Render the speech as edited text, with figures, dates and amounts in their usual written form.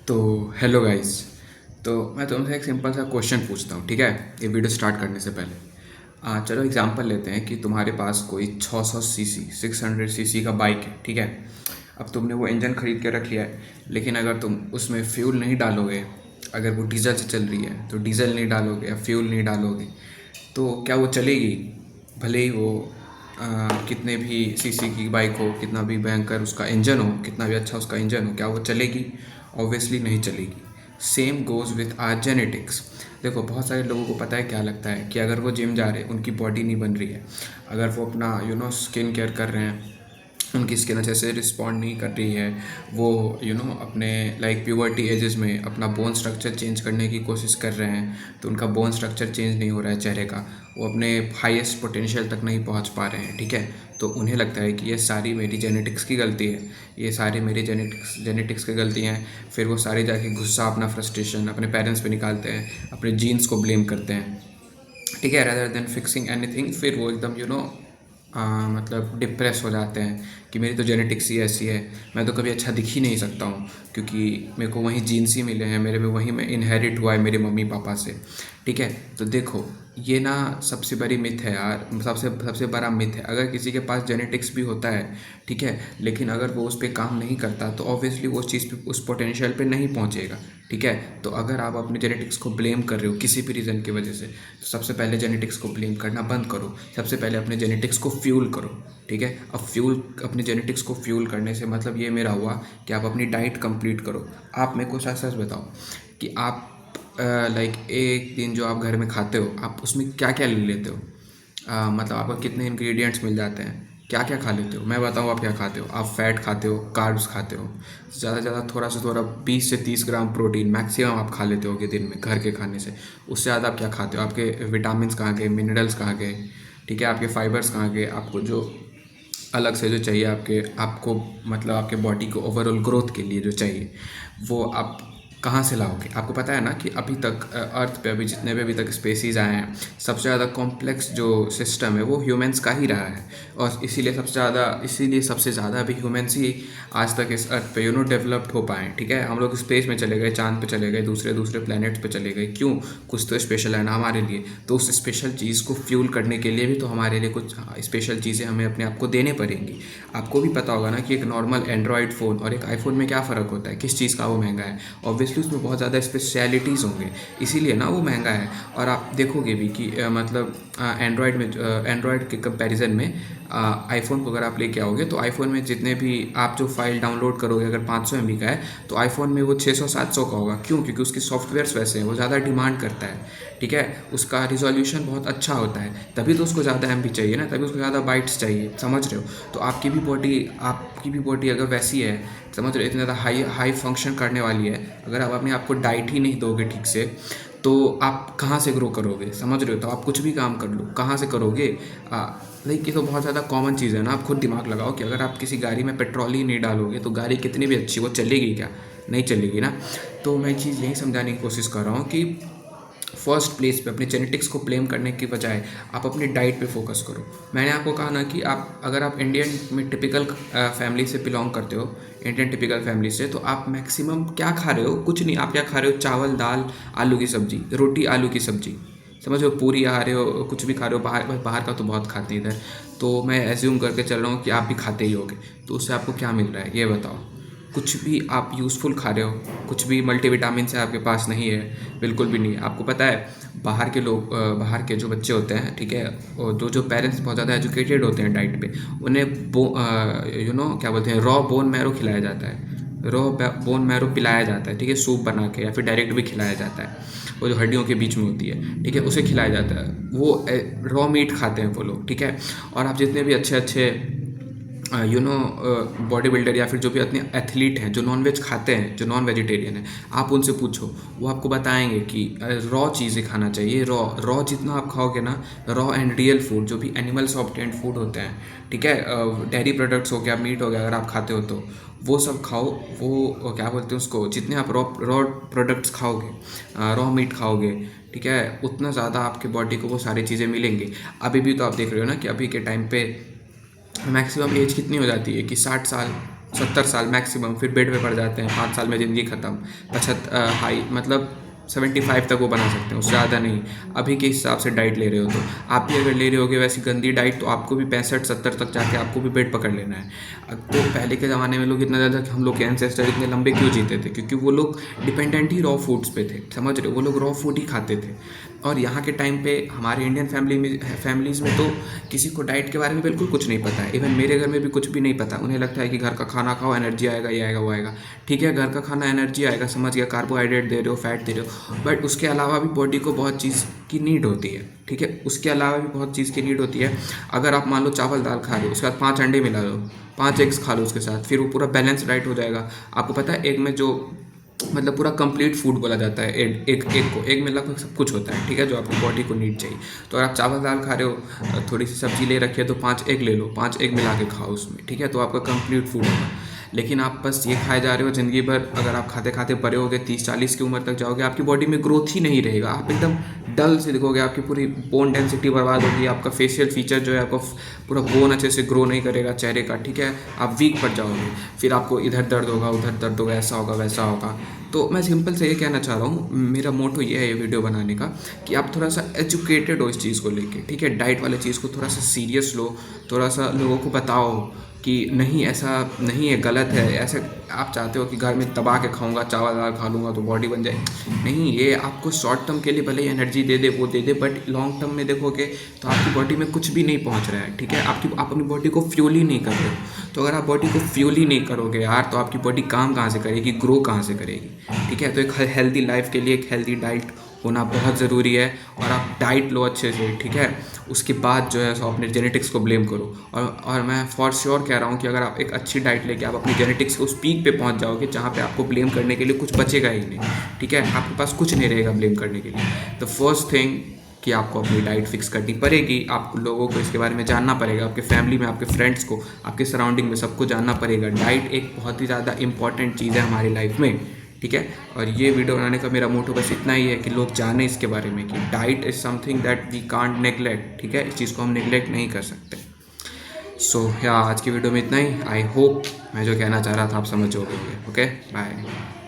तो hello guys. तो मैं तुमसे एक सिंपल सा क्वेश्चन पूछता हूँ, ठीक है? ये वीडियो स्टार्ट करने से पहले चलो एग्जांपल लेते हैं कि तुम्हारे पास कोई 600 सीसी 600 सीसी का बाइक है, ठीक है? अब तुमने वो इंजन खरीद के रख लिया है, लेकिन अगर तुम उसमें फ्यूल नहीं डालोगे, अगर वो डीजल से चल रही है तो डीजल नहीं डालोगे या फ्यूल नहीं डालोगे, तो क्या वो चलेगी? भले ही वो कितने भी सीसी की बाइक हो, कितना भी भयंकर उसका इंजन हो, कितना भी अच्छा उसका इंजन हो, क्या वो चलेगी? ऑब्वियसली नहीं चलेगी। Same goes with our genetics. देखो, बहुत सारे लोगों को पता है क्या लगता है कि अगर वो जिम जा रहे हैं, उनकी बॉडी नहीं बन रही है, अगर वो अपना स्किन केयर कर रहे हैं, उनकी स्किन अच्छे से रिस्पॉन्ड नहीं कर रही है, वो अपने लाइक प्यूबर्टी एजेस में अपना बोन स्ट्रक्चर चेंज करने की कोशिश कर रहे हैं, तो उनका बोन स्ट्रक्चर चेंज नहीं हो रहा है चेहरे का, वो अपने हाईएस्ट पोटेंशियल तक नहीं पहुंच पा रहे हैं, ठीक है? तो उन्हें लगता है कि ये सारी मेरी जेनेटिक्स की गलती है, ये सारी मेरी जेनेटिक्स की गलती हैं। फिर वो सारे जाके गुस्सा, अपना फ्रस्ट्रेशन अपने पेरेंट्स पे निकालते हैं, अपने जीन्स को ब्लेम करते हैं, ठीक है? रैदर देन फिक्सिंग एनीथिंग, फिर वो एकदम मतलब डिप्रेस हो जाते हैं कि मेरी तो जेनेटिक्स ही ऐसी है, मैं तो कभी अच्छा दिख ही नहीं सकता हूँ, क्योंकि मेरे को वही जीन्स ही मिले हैं, मेरे में वही मैं इनहेरिट हुआ है मेरे मम्मी पापा से, ठीक है? तो देखो, ये ना सबसे बड़ी मिथ है यार, सबसे सबसे बड़ा मिथ है। अगर किसी के पास जेनेटिक्स भी होता है, ठीक है, लेकिन अगर वो उस पर काम नहीं करता तो ऑब्वियसली वो उस चीज़ पे, उस पोटेंशियल पे नहीं पहुंचेगा, ठीक है? तो अगर आप अपने जेनेटिक्स को ब्लेम कर रहे हो किसी भी रीज़न की वजह से, तो सबसे पहले जेनेटिक्स को ब्लेम करना बंद करो। सबसे पहले अपने जेनेटिक्स को फ्यूल करो, ठीक है? अब फ्यूल, अपने जेनेटिक्स को फ्यूल करने से मतलब ये मेरा हुआ कि आप अपनी डाइट कंप्लीट करो। आप मेरे को सच सच बताओ कि आप लाइक एक दिन जो आप घर में खाते हो, आप उसमें क्या क्या ले लेते हो? मतलब आपको कितने इंग्रेडिएंट्स मिल जाते हैं, क्या क्या खा लेते हो? मैं बताऊँ आप क्या खाते हो? आप फैट खाते हो, कार्ब्स खाते हो, ज़्यादा से ज़्यादा थोड़ा से थोड़ा 20 से 30 ग्राम प्रोटीन मैक्सिमम आप खा लेते हो दिन में घर के खाने से। उससे ज़्यादा आप क्या खाते हो? आपके विटामिन्स कहाँ गए, मिनरल्स कहाँ गए, ठीक है? आपके फाइबर्स कहाँ गए? आपको जो अलग से जो चाहिए आपको मतलब आपके बॉडी को ओवरऑल ग्रोथ के लिए जो चाहिए, वो आप कहाँ से लाओगे? आपको पता है ना कि अभी तक अर्थ पे अभी जितने भी अभी तक स्पेसीज़ आए हैं, सबसे ज़्यादा कॉम्प्लेक्स जो सिस्टम है वो ह्यूमंस का ही रहा है, और इसीलिए सबसे ज़्यादा अभी ह्यूमंस ही आज तक इस अर्थ पे डेवलप्ड हो पाए, ठीक है? हम लोग स्पेस में चले गए, चांद पे चले गए, दूसरे दूसरे प्लैनेट्स पे चले गए, क्यों? कुछ तो स्पेशल है ना हमारे लिए, तो उस स्पेशल चीज़ को फ्यूल करने के लिए भी तो हमारे लिए कुछ स्पेशल चीज़ें हमें अपने आप को देने पड़ेंगी। आपको भी पता होगा ना कि एक नॉर्मल एंड्रॉयड फ़ोन और एक आईफोन में क्या फ़र्क होता है, किस चीज़ का वो महंगा है? ऑब्वियसली उसमें बहुत ज़्यादा स्पेशलिटीज़ होंगे, इसीलिए ना वो महंगा है। और आप देखोगे भी कि मतलब एंड्रॉयड के कंपैरिजन में आईफोन को अगर आप लेके आओगे, तो आईफोन में जितने भी आप जो फाइल डाउनलोड करोगे, अगर 500 MB का है, तो आईफोन में वो 600-700 का होगा। क्यों? क्योंकि उसके सॉफ्टवेयर्स वैसे हैं, वो ज़्यादा डिमांड करता है, ठीक है? उसका रिजोल्यूशन बहुत अच्छा होता है, तभी तो उसको ज़्यादा MB चाहिए ना, तभी उसको ज़्यादा बाइट्स चाहिए, समझ रहे हो? तो आपकी भी बॉडी अगर वैसी है, समझ रहे हो, इतनी ज़्यादा हाई हाई फंक्शन करने वाली है, अगर आप अपने आप को डाइट ही नहीं दोगे ठीक से, तो आप कहाँ से ग्रो करोगे? समझ रहे हो? तो आप कुछ भी काम कर लो, कहाँ से करोगे? लाइक ये तो बहुत ज़्यादा कॉमन चीज़ है ना। आप खुद दिमाग लगाओ कि अगर आप किसी गाड़ी में पेट्रोल ही नहीं डालोगे, तो गाड़ी कितनी भी अच्छी, वो चलेगी क्या? नहीं चलेगी ना। तो मैं चीज़ यही समझाने की कोशिश कर रहा हूँ कि फर्स्ट प्लेस पे अपने जेनेटिक्स को ब्लेम करने की बजाय आप अपनी डाइट पे फोकस करो। मैंने आपको कहा ना कि अगर आप इंडियन में टिपिकल फैमिली से बिलोंग करते हो, इंडियन टिपिकल फैमिली से, तो आप मैक्सिमम क्या खा रहे हो? कुछ नहीं। आप क्या खा रहे हो? चावल, दाल, आलू की सब्जी, रोटी, आलू की सब्जी, समझ रहे हो? पूरी खा रहे हो, कुछ भी खा रहे हो। बाहर का तो बहुत खाते हैं इधर, तो मैं एज्यूम करके चल रहा हूँ कि आप भी खाते ही होगे। तो उससे आपको क्या मिल रहा है ये बताओ? कुछ भी आप यूज़फुल खा रहे हो? कुछ भी मल्टीविटामिन से आपके पास नहीं है, बिल्कुल भी नहीं है। आपको पता है, बाहर के जो बच्चे होते हैं, ठीक है, और जो पेरेंट्स बहुत ज़्यादा एजुकेटेड होते हैं डाइट पे, उन्हें क्या बोलते हैं, रॉ बोन मैरो खिलाया जाता है, रॉ बोन मैरो पिलाया जाता है, ठीक है, सूप बना के, या फिर डायरेक्ट भी खिलाया जाता है। वो जो हड्डियों के बीच में होती है, ठीक है, उसे खिलाया जाता है। वो रॉ मीट खाते हैं वो लोग, ठीक है? और आप जितने भी अच्छे अच्छे बॉडी बिल्डर या फिर जो भी अपने एथलीट हैं, जो नॉनवेज खाते हैं, जो नॉन वेजिटेरियन है, आप उनसे पूछो, वो आपको बताएंगे कि रॉ चीज़ें खाना चाहिए। रॉ जितना आप खाओगे ना, रॉ एंड रियल फूड, जो भी एनिमल्स ऑब्टेन्ड फूड होते हैं, ठीक है, डेयरी प्रोडक्ट्स हो गया, मीट हो गया, अगर आप खाते हो तो वो सब खाओ। वो क्या बोलते हैं उसको, जितने आप रॉ प्रोडक्ट्स खाओगे, रॉ मीट खाओगे, ठीक है, उतना ज़्यादा आपके बॉडी को वो सारी चीज़ें मिलेंगी। अभी भी तो आप देख रहे हो ना कि अभी के टाइम पे मैक्सिमम एज कितनी हो जाती है कि 60 साल, 70 साल मैक्सिमम, फिर बेड पे पड़ जाते हैं, 5 साल में ज़िंदगी ख़त्म। 75 मतलब 75 तक वो बना सकते हैं, उससे ज़्यादा नहीं। अभी के हिसाब से डाइट ले रहे हो तो आप भी अगर ले रहे होगे वैसी गंदी डाइट, तो आपको भी 65-70 तक जाके आपको भी बेड पकड़ लेना है। तो पहले के ज़माने में लोग इतना ज़्यादा, हम लोग के एंसेस्टर इतने लंबे क्यों जीते थे? क्योंकि वो लोग डिपेंडेंट ही रॉ फूड्स पे थे, समझ रहे हो? वो लोग रॉ फूड ही खाते थे। और यहाँ के टाइम पे हमारे इंडियन फैमिलीज़ में तो किसी को डाइट के बारे में बिल्कुल कुछ नहीं पता है। इवन मेरे घर में भी कुछ भी नहीं पता। उन्हें लगता है कि घर का खाना खाओ, एनर्जी आएगा, ये आएगा, वो आएगा। ठीक है, घर का खाना एनर्जी आएगा, समझ गया, कार्बोहाइड्रेट दे रहे हो, फैट दे रहे हो, बट उसके अलावा भी बॉडी को बहुत चीज़ की नीड होती है। ठीक है, उसके अलावा भी बहुत चीज़ की नीड होती है। अगर आप मान लो चावल दाल खा रहे हो, उसके बाद 5 अंडे मिला लो, 5 एग्स खा लो उसके साथ, फिर वो पूरा बैलेंस डाइट हो जाएगा। आपको पता है एग में जो मतलब पूरा कंप्लीट फूड बोला जाता है एग में लगभग सब कुछ होता है। ठीक है, जो आपकी बॉडी को नीड चाहिए। तो अगर आप चावल दाल खा रहे हो, थोड़ी सी सब्जी ले रखी है, तो 5 एग ले लो, 5 एग मिला के खाओ उसमें। ठीक है, तो आपका कंप्लीट फूड होगा। लेकिन आप बस ये खाए जा रहे हो ज़िंदगी भर। अगर आप खाते खाते बड़े होगे, 30-40 की उम्र तक जाओगे, आपकी बॉडी में ग्रोथ ही नहीं रहेगा। आप एकदम डल से दिखोगे, आपकी पूरी बोन डेंसिटी बर्बाद होगी, आपका फेशियल फीचर जो है, आपका पूरा बोन अच्छे से ग्रो नहीं करेगा चेहरे का। ठीक है, आप वीक पड़ जाओगे, फिर आपको इधर दर्द होगा, उधर दर्द होगा, ऐसा होगा, वैसा होगा। तो मैं सिंपल से ये कहना चाह रहा हूँ, मेरा मोटो ये है ये वीडियो बनाने का, कि आप थोड़ा सा एजुकेटेड हो इस चीज़ को लेके। ठीक है, डाइट वाले चीज़ को थोड़ा सा सीरियस लो, थोड़ा सा लोगों को बताओ कि नहीं, ऐसा नहीं है, गलत है। ऐसे आप चाहते हो कि घर में दबा के खाऊंगा, चावल दाल खा लूँगा तो बॉडी बन जाए, नहीं। ये आपको शॉर्ट टर्म के लिए भले ही एनर्जी दे दे, वो दे दे, बट लॉन्ग टर्म में देखोगे तो आपकी बॉडी में कुछ भी नहीं पहुंच रहा है। ठीक है, आप अपनी बॉडी को फ्यूल ही नहीं कर रहे हो। तो अगर आप बॉडी को फ्यूल ही नहीं करोगे यार, तो आपकी बॉडी काम कहाँ से करेगी, ग्रो कहाँ से करेगी? ठीक है, तो एक हेल्दी लाइफ के लिए एक हेल्दी डाइट होना बहुत ज़रूरी है। और आप डाइट लो अच्छे से। ठीक है, उसके बाद जो है सो अपने जेनेटिक्स को ब्लेम करो। और मैं फॉर श्योर कह रहा हूँ कि अगर आप एक अच्छी डाइट लेके आप अपनी जेनेटिक्स उस पीक पे पहुँच जाओगे जहाँ पे आपको ब्लेम करने के लिए कुछ बचेगा ही नहीं। ठीक है, आपके पास कुछ नहीं रहेगा ब्लेम करने के लिए। द फर्स्ट थिंग कि आपको अपनी डाइट फिक्स करनी पड़ेगी। आपको लोगों को इसके बारे में जानना पड़ेगा, आपके फैमिली में, आपके फ्रेंड्स को, आपके सराउंडिंग में सबको जानना पड़ेगा। डाइट एक बहुत ही ज़्यादा इंपॉर्टेंट चीज़ है हमारी लाइफ में। ठीक है, और ये वीडियो बनाने का मेरा मोटो बस इतना ही है कि लोग जाने इसके बारे में कि diet is something that we can't neglect. ठीक है, इस चीज़ को हम नेग्लेक्ट नहीं कर सकते। सो या आज की वीडियो में इतना ही। आई होप मैं जो कहना चाह रहा था आप समझ जाओगे। Okay, bye.